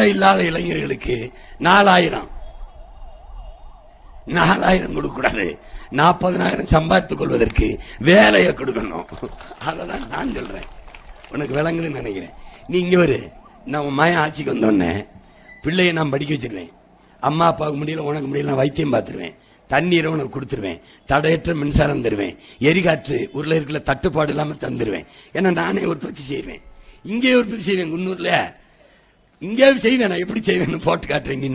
வேலை இல்லாத இளைஞர்களுக்கு 4000 கொடுக்க கூடாது, 40,000 சம்பாதித்துக் கொள்வதற்கு வேலையை கொடுக்கணும். அததான் நான் சொல்றேன். உனக்கு விளங்குதுன்னு நினைக்கிறேன். நீ இங்க வரு, நான் மயம் ஆட்சிக்கு வந்தோடனே பிள்ளைய நான் படிக்க வச்சிருவேன். அம்மா அப்பாவுக்கு முடியல, உனக்கு முடியல, நான் வைத்தியம் பார்த்துருவேன், தண்ணீரை உனக்கு கொடுத்துருவேன், தடையற்ற மின்சாரம் தருவேன், எரிகாற்று ஊர்ல இருக்கிற தட்டுப்பாடு இல்லாம தந்துருவேன். ஏன்னா நானே உற்பத்தி செய்வேன், இங்கே உற்பத்தி செய்வேன். குன்னூர்ல இங்கே செய்வேன். நான் எப்படி செய்வேன்னு போட்டு காட்டுறேன். நீ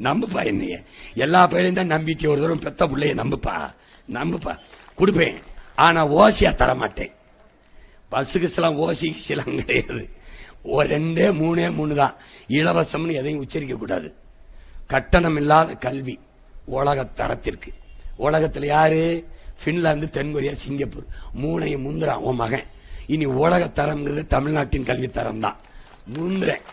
நம்புப்பா என்னைய. எல்லா பையனையும் தான் நம்பிட்டு ஒரு தூரம் பெத்த பிள்ளைய நம்புப்பா கொடுப்பேன். ஆனா ஓசியா தரமாட்டேன். பஸ்ஸுக்கு ஓசிலாம் கிடையாது. 2, 3 தான் இலவசம்னு எதையும் உச்சரிக்க கூடாது. கட்டணம் இல்லாத கல்வி உலக தரத்திற்கு. உலகத்தில் யாரு? பின்லாந்து, தென்கொரியா, சிங்கப்பூர் 3ஐயும் முந்திரான் உன் மகன். இனி உலக தரம்ங்கிறது தமிழ்நாட்டின் கல்வி தரம் தான். முந்திரன்.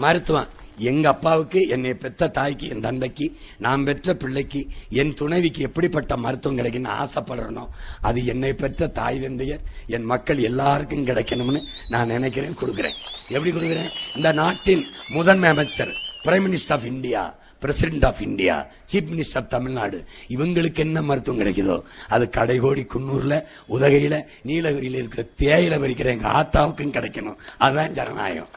மருத்துவம் எங்க அப்பாவுக்கு, என்னை பெற்ற தாய்க்கு, என் தந்தைக்கு, நான் பெற்ற பிள்ளைக்கு, என் துணைவிக்கு எப்படிப்பட்ட மருத்துவம் கிடைக்குன்னு ஆசைப்படுறனோ அது என்னை பெற்ற தாய் தந்தையர், என் மக்கள் எல்லாருக்கும் கிடைக்கணும்னு நான் நினைக்கிறேன், கொடுக்கிறேன். எப்படி கொடுக்கிறேன்? இந்த நாட்டின் முதன்மை அமைச்சர், prime minister of India, president of India, chief minister of Tamil Nadu, இவங்களுக்கு என்ன மருத்துவம் கிடைக்குதோ அது கடைகோடி, குன்னூர்ல, உதகையில, நீலகிரியில இருக்கிற தேயிலை பறிக்கிற எங்க ஆத்தாவுக்கும் கிடைக்கணும். அதுதான் ஜனநாயகம்.